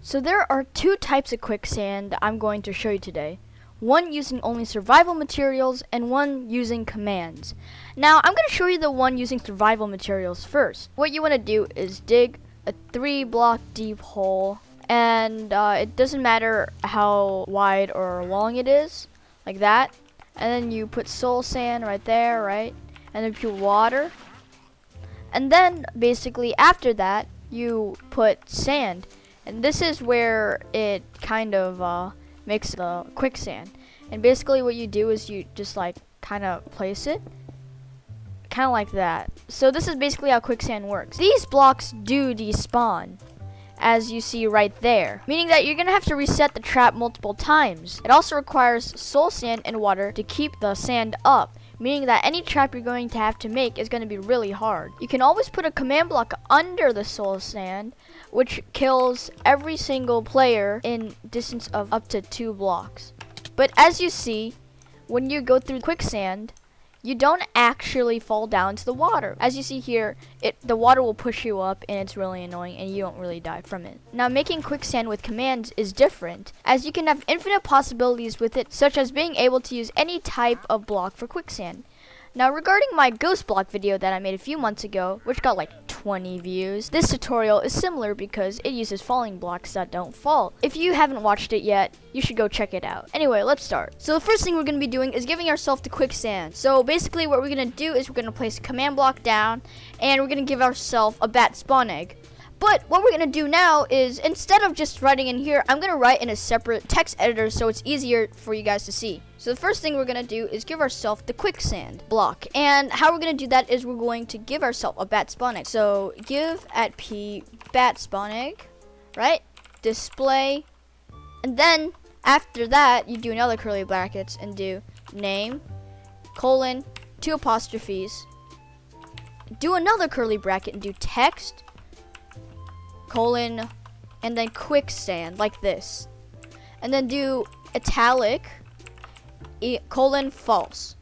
So there are two types of quicksand I'm going to show you today. One using only survival materials and one using commands. Now I'm going to show you the one using survival materials first. What you want to do is dig a 3-block deep hole, and it doesn't matter how wide or long it is, like that. And then you put soul sand right there, right? And then put water. And then basically after that you put sand. And this is where it kind of makes the quicksand. And basically what you do is you just like kind of place it kind of like that. So this is basically how quicksand works. These blocks do despawn, as you see right there, meaning that you're gonna have to reset the trap multiple times. It also requires soul sand and water to keep the sand up, meaning that any trap you're going to have to make is going to be really hard. You can always put a command block under the soul sand, which kills every single player in distance of up to 2 blocks. But as you see, when you go through quicksand, you don't actually fall down to the water. As you see here, the water will push you up, and it's really annoying, and you don't really die from it. Now, making quicksand with commands is different, as you can have infinite possibilities with it, such as being able to use any type of block for quicksand. Now, regarding my ghost block video that I made a few months ago, which got like 20 views, this tutorial is similar because it uses falling blocks that don't fall. If you haven't watched it yet, you should go check it out. Anyway, let's start. So the first thing we're going to be doing is giving ourselves the quicksand. So basically what we're going to do is we're going to place a command block down, and we're going to give ourselves a bat spawn egg. But what we're going to do now is, instead of just writing in here, I'm going to write in a separate text editor so it's easier for you guys to see. So the first thing we're going to do is give ourselves the quicksand block. And how we're going to do that is we're going to give ourselves a bat spawn egg. So give at p bat spawn egg, right? Display. And then after that, you do another curly brackets and do name, colon, 2 apostrophes. Do another curly bracket and do text, colon, and then quicksand, like this. And then do italic, colon, false.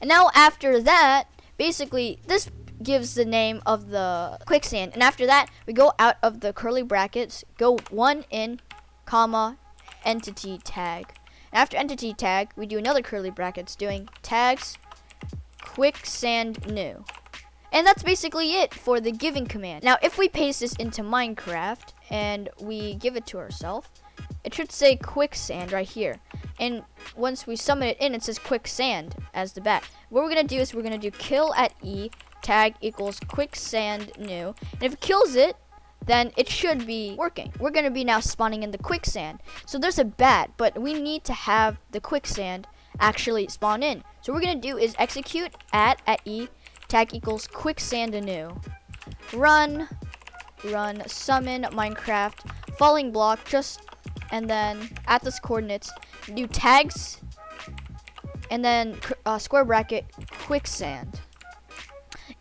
And now after that, basically, this gives the name of the quicksand. And after that, we go out of the curly brackets, go 1 in, comma, entity tag. And after entity tag, we do another curly brackets, doing tags, quicksand new. And that's basically it for the giving command. Now, if we paste this into Minecraft and we give it to ourselves, it should say quicksand right here. And once we summon it in, it says quicksand as the bat. What we're going to do is we're going to do kill at e tag equals quicksand new. And if it kills it, then it should be working. We're going to be now spawning in the quicksand. So there's a bat, but we need to have the quicksand actually spawn in. So what we're going to do is execute at e tag equals quicksand new. Run summon Minecraft falling block, and then at this coordinates do tags and then square bracket quicksand.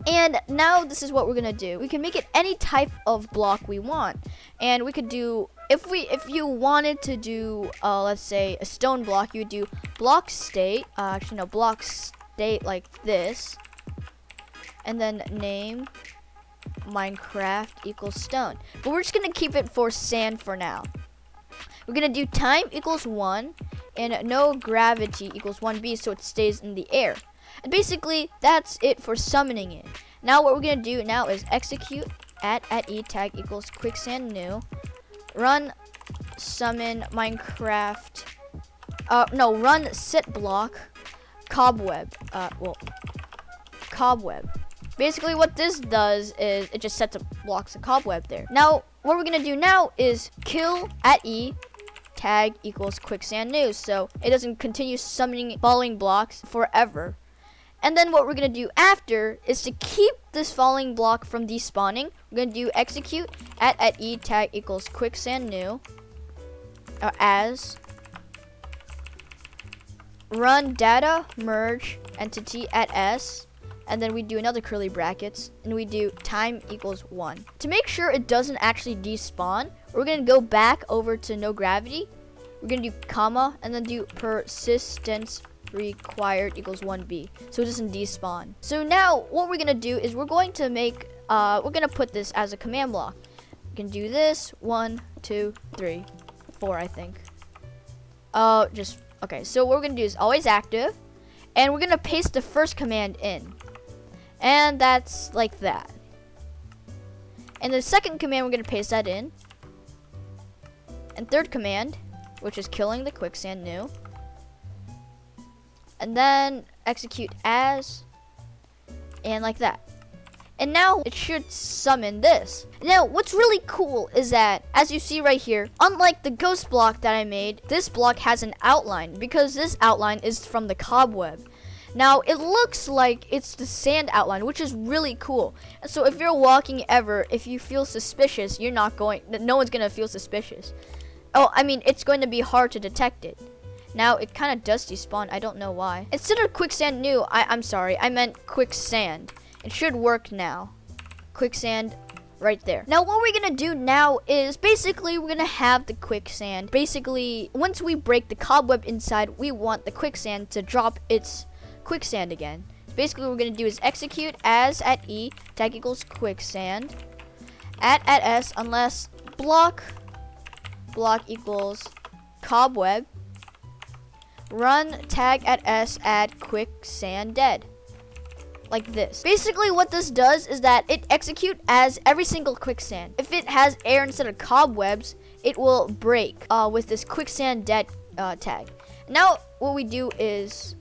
And now this is what we're gonna do. We can make it any type of block we want, and we could do, if you wanted to do let's say a stone block, you would do BlockState, BlockState like this, and then name Minecraft equals stone. But we're just gonna keep it for sand for now. We're gonna do time equals 1 and NoGravity equals 1b, so it stays in the air. And basically that's it for summoning it. Now what we're gonna do now is execute at e tag equals quicksand new. Run summon Minecraft. Run setblock cobweb. Cobweb. Basically what this does is it just sets up blocks of cobweb there. Now what we're gonna do now is kill at e tag equals quicksand new, so it doesn't continue summoning falling blocks forever. And then what we're gonna do after is to keep this falling block from despawning. We're gonna do execute at e tag equals quicksand new as run data merge entity at s. And then we do another curly brackets, and we do time equals 1. To make sure it doesn't actually despawn, we're going to go back over to NoGravity. We're going to do comma, and then do PersistenceRequired equals 1b, so it doesn't despawn. So now, what we're going to do is we're going to put this as a command block. can do this. 1, 2, 3, 4, I think. Okay, so what we're gonna do is always active, and we're gonna paste the first command in, and that's like that. And the second command, we're gonna paste that in, and third command, which is killing the quicksand new, and then execute as, and like that. And now it should summon this. Now, what's really cool is that, as you see right here, unlike the ghost block that I made, this block has an outline, because this outline is from the cobweb. Now, it looks like it's the sand outline, which is really cool. And so if you're walking ever, if you feel suspicious, no one's gonna feel suspicious. Oh, I mean, it's going to be hard to detect it. Now, it kind of does despawn, I don't know why. Instead of quicksand new, I'm sorry, I meant quicksand. It should work now. Quicksand right there. Now what we're gonna do now is basically we're gonna have the quicksand. Basically, once we break the cobweb inside, we want the quicksand to drop its quicksand again. Basically what we're gonna do is execute as at E, tag equals quicksand, at S, unless block equals cobweb, run tag at S at quicksanddead. Like this. Basically what this does is that it executes as every single quicksand. If it has air instead of cobwebs, it will break with this quicksanddead tag. Now what we do is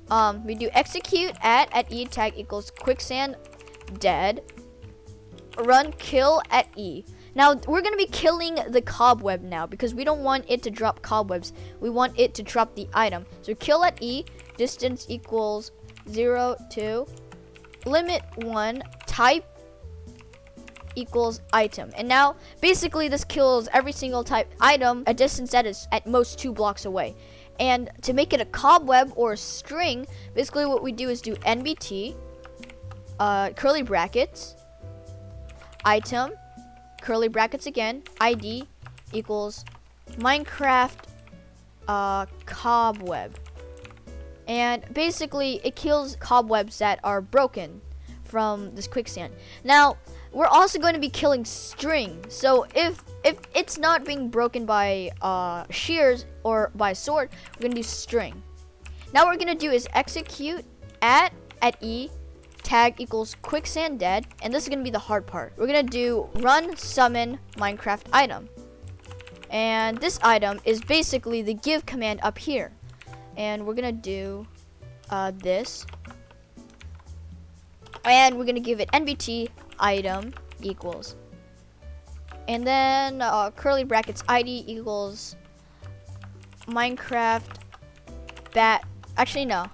we do execute at E tag equals quicksanddead, run kill at E. Now we're gonna be killing the cobweb now because we don't want it to drop cobwebs. We want it to drop the item. So kill at E, distance equals 0 to limit 1, type equals item. And now basically this kills every single type item a distance that is at most 2 blocks away. And to make it a cobweb or a string, basically what we do is do NBT curly brackets item curly brackets again ID equals Minecraft cobweb. And basically it kills cobwebs that are broken from this quicksand. Now we're also going to be killing string. So if it's not being broken by shears or by sword, we're gonna do string. Now what we're gonna do is execute at E tag equals quicksanddead, and this is gonna be the hard part. We're gonna do run summon Minecraft item, and this item is basically the give command up here. And we're gonna do this, and we're gonna give it NBT item equals, and then curly brackets ID equals Minecraft bat. Actually no,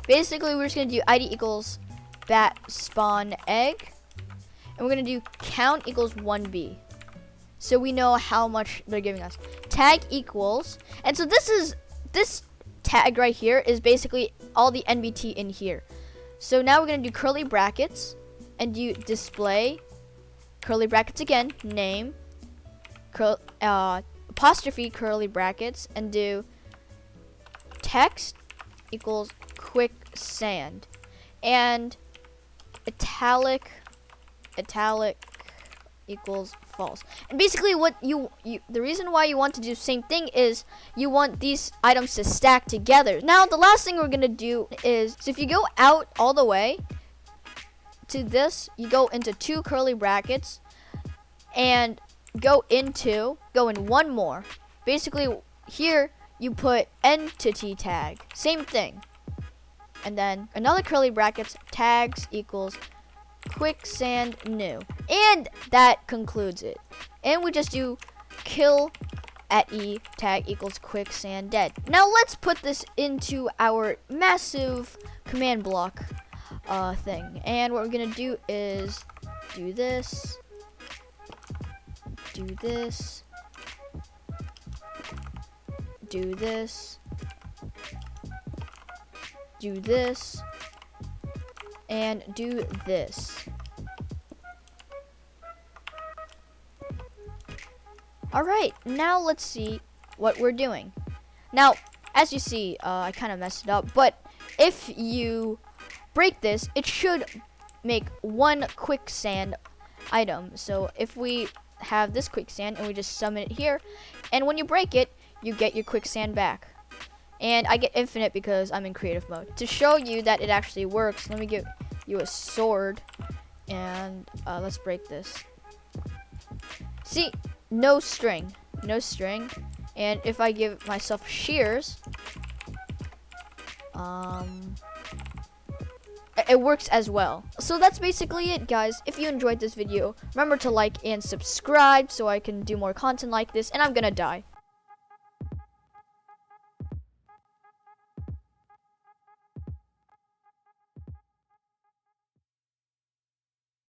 basically we're just gonna do ID equals bat spawn egg, and we're gonna do count equals 1b, so we know how much they're giving us. Tag equals, and so this tag right here is basically all the NBT in here. So now we're gonna do curly brackets and do display curly brackets again, name apostrophe curly brackets, and do text equals quicksand, and italic equals false. And basically what the reason why you want to do the same thing is you want these items to stack together. Now the last thing we're gonna do is, so if you go out all the way to this, you go into 2 curly brackets and go in one more. Basically here you put EntityTag, same thing, and then another curly brackets, tags equals quicksandnew, and that concludes it. And we just do kill at E tag equals quicksanddead. Now let's put this into our massive command block thing, and what we're gonna do is do this, do this, do this, do this, and do this. Alright, now let's see what we're doing. Now, as you see, I kind of messed it up, but if you break this, it should make 1 quicksand item. So if we have this quicksand, and we just summon it here. And when you break it, you get your quicksand back. And I get infinite because I'm in creative mode. To show you that it actually works, let me give you a sword. And let's break this. See, no string. No string. And if I give myself shears, it works as well. So that's basically it, guys. If you enjoyed this video, remember to like and subscribe so I can do more content like this, and I'm gonna die.